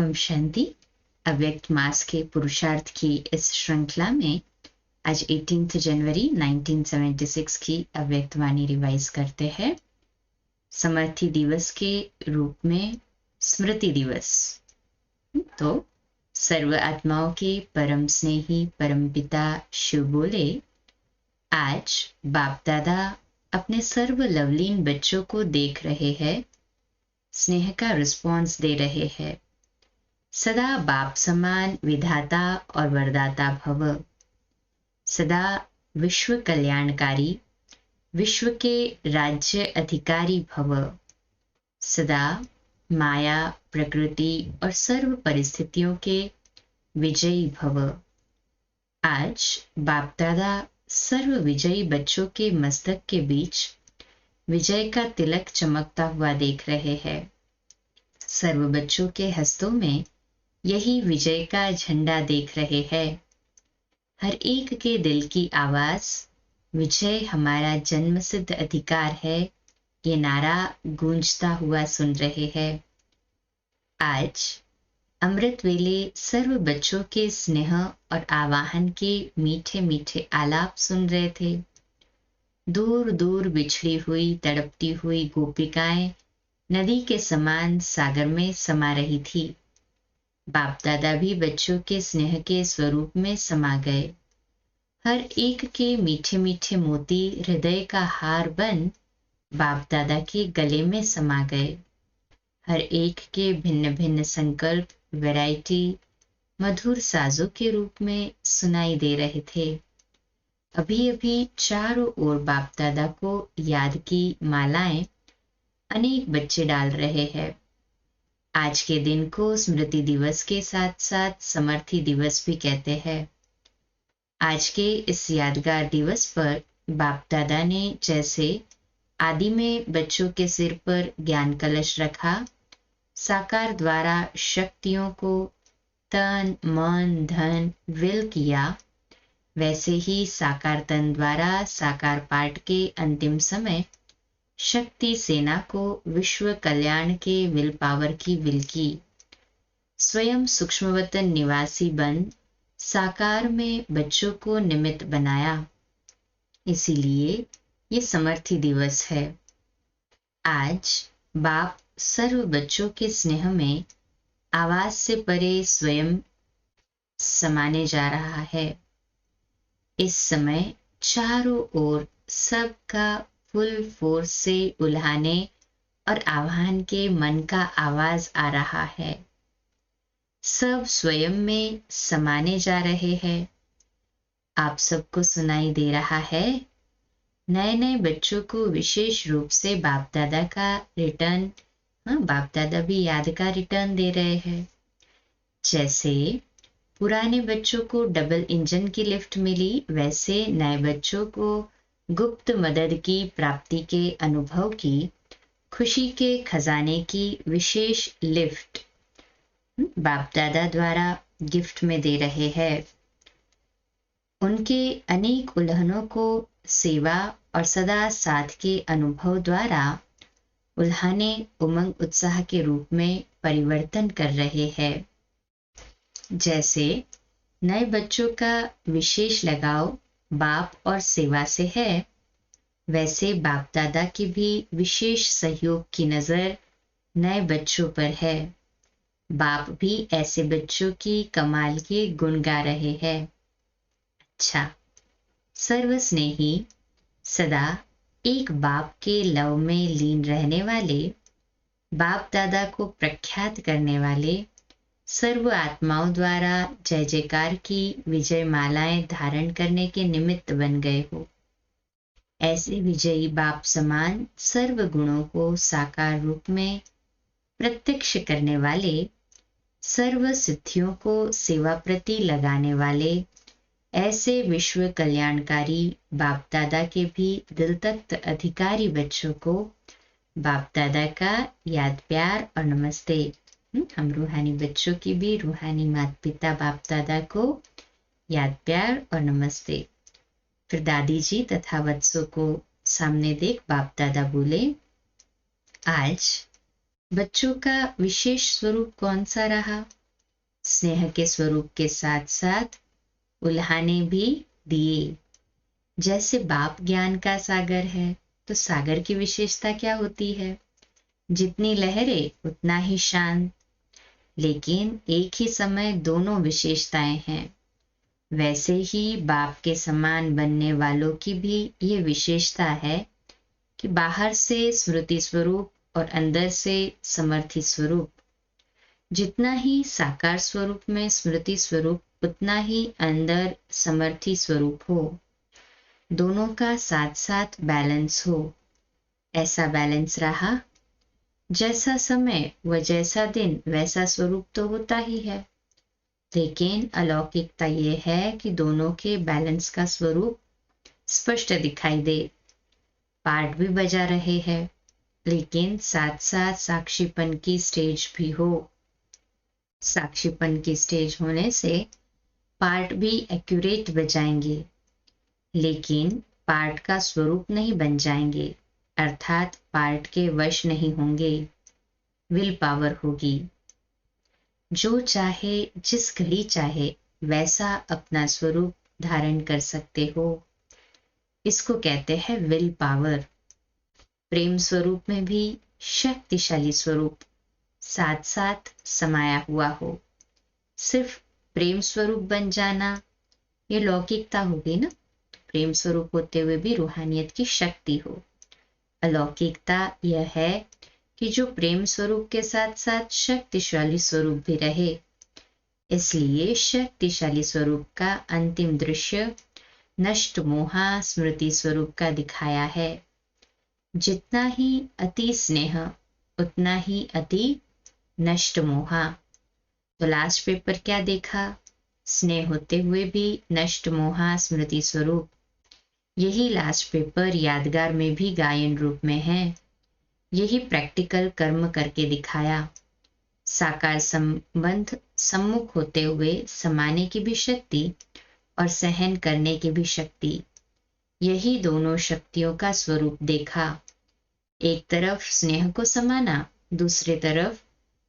ओम शांति। अव्यक्त मास के पुरुषार्थ की इस श्रृंखला में आज 18 जनवरी 1976 की अव्यक्त वाणी रिवाइज करते हैं। समर्थी दिवस के रूप में स्मृति दिवस। तो सर्व आत्माओं के परम स्नेही परम पिता शिव बोले, आज बाप दादा अपने सर्व लवलीन बच्चों को देख रहे हैं, स्नेह का रिस्पॉन्स दे रहे हैं। सदा बाप समान विधाता और वरदाता भव, सदा विश्व कल्याणकारी, विश्व के राज्य अधिकारी भव, सदा माया प्रकृति और सर्व परिस्थितियों के विजयी भव। आज बाप दादा सर्व विजयी बच्चों के मस्तक के बीच विजय का तिलक चमकता हुआ देख रहे हैं। सर्व बच्चों के हस्तों में यही विजय का झंडा देख रहे हैं। हर एक के दिल की आवाज, विजय हमारा जन्मसिद्ध अधिकार है, ये नारा गूंजता हुआ सुन रहे हैं। आज अमृत वेले सर्व बच्चों के स्नेह और आवाहन के मीठे मीठे आलाप सुन रहे थे। दूर दूर बिछड़ी हुई तड़पती हुई गोपिकाएं नदी के समान सागर में समा रही थी। बाप दादा भी बच्चों के स्नेह के स्वरूप में समा गए। हर एक के मीठे मीठे मोती हृदय का हार बन बाप दादा के गले में समा गए। हर एक के भिन्न भिन्न संकल्प वैरायटी मधुर साजों के रूप में सुनाई दे रहे थे। अभी अभी चारों ओर बाप दादा को याद की मालाएं अनेक बच्चे डाल रहे हैं। आज के दिन को स्मृति दिवस के साथ साथ समर्थी दिवस भी कहते हैं। आज के इस यादगार दिवस पर बाप दादा ने जैसे आदि में बच्चों के सिर पर ज्ञान कलश रखा, साकार द्वारा शक्तियों को तन मन धन विल किया, वैसे ही साकार तन द्वारा साकार पाठ के अंतिम समय शक्ति सेना को विश्व कल्याण के विल पावर की विल की। स्वयं सूक्ष्मवतन निवासी बन साकार में बच्चों को निमित्त बनाया। इसीलिए ये समर्थी दिवस है। आज बाप सर्व बच्चों के स्नेह में आवाज से परे स्वयं समाने जा रहा है। इस समय चारों ओर सबका फुल फोर्स से उल्हाने और आह्वान के मन का आवाज आ रहा है। सब स्वयं में समाने जा रहे हैं। आप सबको सुनाई दे रहा है। नए नए बच्चों को विशेष रूप से बाप दादा का रिटर्न, बाप दादा भी याद का रिटर्न दे रहे हैं। जैसे पुराने बच्चों को डबल इंजन की लिफ्ट मिली, वैसे नए बच्चों को गुप्त मदद की प्राप्ति के अनुभव की, खुशी के खजाने की विशेष लिफ्ट बाप दादा द्वारा गिफ्ट में दे रहे हैं। उनके अनेक उल्हनों को सेवा और सदा साथ के अनुभव द्वारा उल्हाने उमंग उत्साह के रूप में परिवर्तन कर रहे हैं। जैसे नए बच्चों का विशेष लगाव बाप और सेवा से है, वैसे बाप दादा की भी विशेष सहयोग की नजर नए बच्चों पर है। बाप भी ऐसे बच्चों की कमाल के गुण गा रहे हैं। अच्छा, सर्व स्नेही सदा एक बाप के लव में लीन रहने वाले, बाप दादा को प्रख्यात करने वाले, सर्व आत्माओं द्वारा जय जयकार की विजय मालाएं धारण करने के निमित्त बन गए हो। ऐसे विजयी बाप समान सर्व गुणों को साकार रूप में प्रत्यक्ष करने वाले, सर्व सिद्धियों को सेवा प्रति लगाने वाले, ऐसे विश्व कल्याणकारी बाप दादा के भी दिल तख्त अधिकारी बच्चों को बाप दादा का याद प्यार और नमस्ते। हम रूहानी बच्चों की भी रूहानी माता पिता बाप दादा को याद प्यार और नमस्ते। फिर दादी जी तथा वत्सों को सामने देख बाप दादा बोले, आज बच्चों का विशेष स्वरूप कौन सा रहा? स्नेह के स्वरूप के साथ साथ उल्हाने भी दिए। जैसे बाप ज्ञान का सागर है, तो सागर की विशेषता क्या होती है? जितनी लहरें उतना ही शांत। लेकिन एक ही समय दोनों विशेषताएं हैं। वैसे ही बाप के समान बनने वालों की भी ये विशेषता है कि बाहर से स्मृति स्वरूप और अंदर से समर्थी स्वरूप। जितना ही साकार स्वरूप में स्मृति स्वरूप, उतना ही अंदर समर्थी स्वरूप हो। दोनों का साथ साथ बैलेंस हो। ऐसा बैलेंस रहा, जैसा समय व जैसा दिन वैसा स्वरूप तो होता ही है। लेकिन अलौकिकता यह है कि दोनों के बैलेंस का स्वरूप स्पष्ट दिखाई दे। पार्ट भी बजा रहे हैं, लेकिन साथ साथ साक्षीपन की स्टेज भी हो। साक्षीपन की स्टेज होने से पार्ट भी एक्यूरेट बजाएंगे, लेकिन पार्ट का स्वरूप नहीं बन जाएंगे, अर्थात पार्ट के वश नहीं होंगे। विल पावर होगी। जो चाहे जिस घड़ी चाहे वैसा अपना स्वरूप धारण कर सकते हो। इसको कहते हैं विल पावर। प्रेम स्वरूप में भी शक्तिशाली स्वरूप साथ साथ समाया हुआ हो। सिर्फ प्रेम स्वरूप बन जाना ये लौकिकता होगी ना। प्रेम स्वरूप होते हुए भी रूहानियत की शक्ति हो। अलौकिकता यह है कि जो प्रेम स्वरूप के साथ साथ शक्तिशाली स्वरूप भी रहे। इसलिए शक्तिशाली स्वरूप का अंतिम दृश्य नष्ट मोहा स्मृति स्वरूप का दिखाया है। जितना ही अति स्नेह उतना ही अति नष्ट मोहा। तो लास्ट पेपर क्या देखा? स्नेह होते हुए भी नष्ट मोहा स्मृति स्वरूप। यही लास्ट पेपर यादगार में भी गायन रूप में है। यही प्रैक्टिकल कर्म करके दिखाया। साकार संबंध सम्मुख होते हुए समाने की भी शक्ति और सहन करने की भी शक्ति। यही दोनों शक्तियों का स्वरूप देखा। एक तरफ स्नेह को समाना, दूसरी तरफ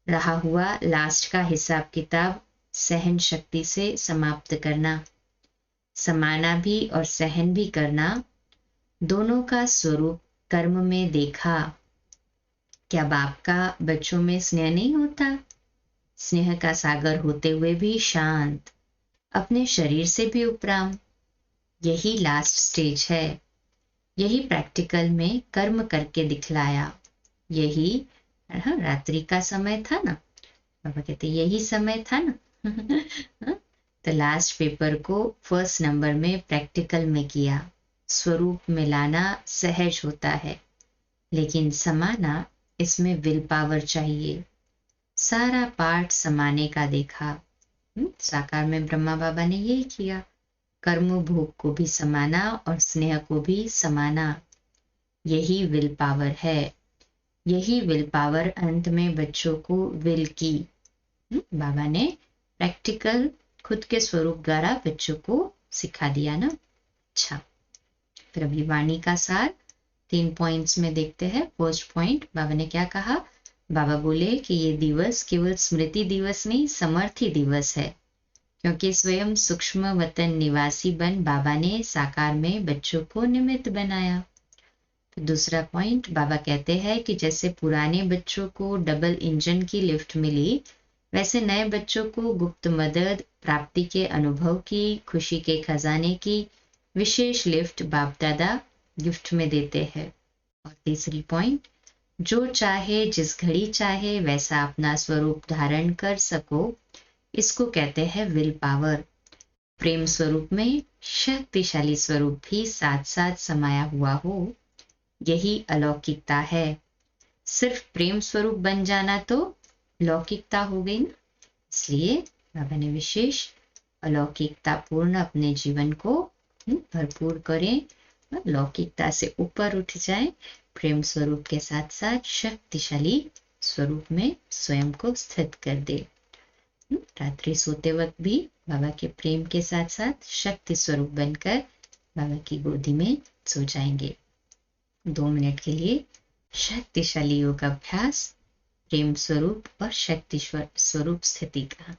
रहा हुआ लास्ट का हिसाब किताब सहन शक्ति से समाप्त करना। समाना भी और सहन भी करना, दोनों का स्वरूप कर्म में देखा। क्या बाप का बच्चों में स्नेह नहीं होता? स्नेह का सागर होते हुए भी शांत, अपने शरीर से भी उपराम। यही लास्ट स्टेज है। यही प्रैक्टिकल में कर्म करके दिखलाया। यही रात्रि का समय था ना, पापा कहते यही समय था ना। तो लास्ट पेपर को फर्स्ट नंबर में प्रैक्टिकल में किया। स्वरूप में लाना सहज होता है, लेकिन समाना इसमें विल पावर चाहिए। सारा पाठ समाने का देखा। साकार में ब्रह्मा बाबा ने यही किया। कर्म भोग को भी समाना और स्नेह को भी समाना। यही विल पावर है। यही विल पावर अंत में बच्चों को विल की। बाबा ने प्रैक्टिकल खुद के स्वरूप द्वारा बच्चों को सिखा दिया ना। अच्छा, फिर अभी वाणी का सार 3 पॉइंट्स में देखते हैं। फर्स्ट पॉइंट बाबा ने क्या कहा? बाबा बोले कि ये दिवस केवल स्मृति दिवस नहीं, समर्थी दिवस है, क्योंकि स्वयं सूक्ष्म वतन निवासी बन बाबा ने साकार में बच्चों को निमित्त बनाया। तो दूसरा पॉइंट बाबा कहते हैं कि जैसे पुराने बच्चों को डबल इंजन की लिफ्ट मिली, वैसे नए बच्चों को गुप्त मदद, प्राप्ति के अनुभव की, खुशी के खजाने की विशेष लिफ्ट बाप दादा गिफ्ट में देते हैं। और तीसरी पॉइंट, जो चाहे जिस घड़ी चाहे वैसा अपना स्वरूप धारण कर सको, इसको कहते हैं विल पावर। प्रेम स्वरूप में शक्तिशाली स्वरूप भी साथ साथ समाया हुआ हो, यही अलौकिकता है। सिर्फ प्रेम स्वरूप बन जाना तो लौकिकता हो गई ना। इसलिए बाबा ने विशेष अलौकिकता पूर्ण अपने जीवन को भरपूर करें, लौकिकता से ऊपर उठ जाए, प्रेम स्वरूप के साथ साथ शक्तिशाली स्वरूप में स्वयं को स्थित कर दे। रात्रि सोते वक्त भी बाबा के प्रेम के साथ साथ शक्ति स्वरूप बनकर बाबा की गोदी में सो जाएंगे। 2 मिनट के लिए शक्तिशाली योग अभ्यास प्रेम स्वरूप और शक्ति स्वरूप स्थिति का।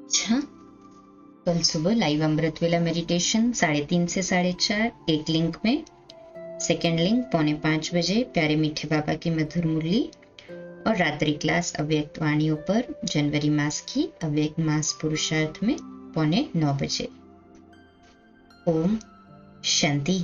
अच्छा, कल सुबह लाइव अमृत वेला मेडिटेशन 3:30 से 4:30 एक लिंक में, सेकेंड लिंक 4:45 बजे प्यारे मीठे बाबा की मधुर मुरली, और रात्रि क्लास अव्यक्त वाणियों पर जनवरी मास की अव्यक्त मास पुरुषार्थ में 8:45 बजे। ओम शांति।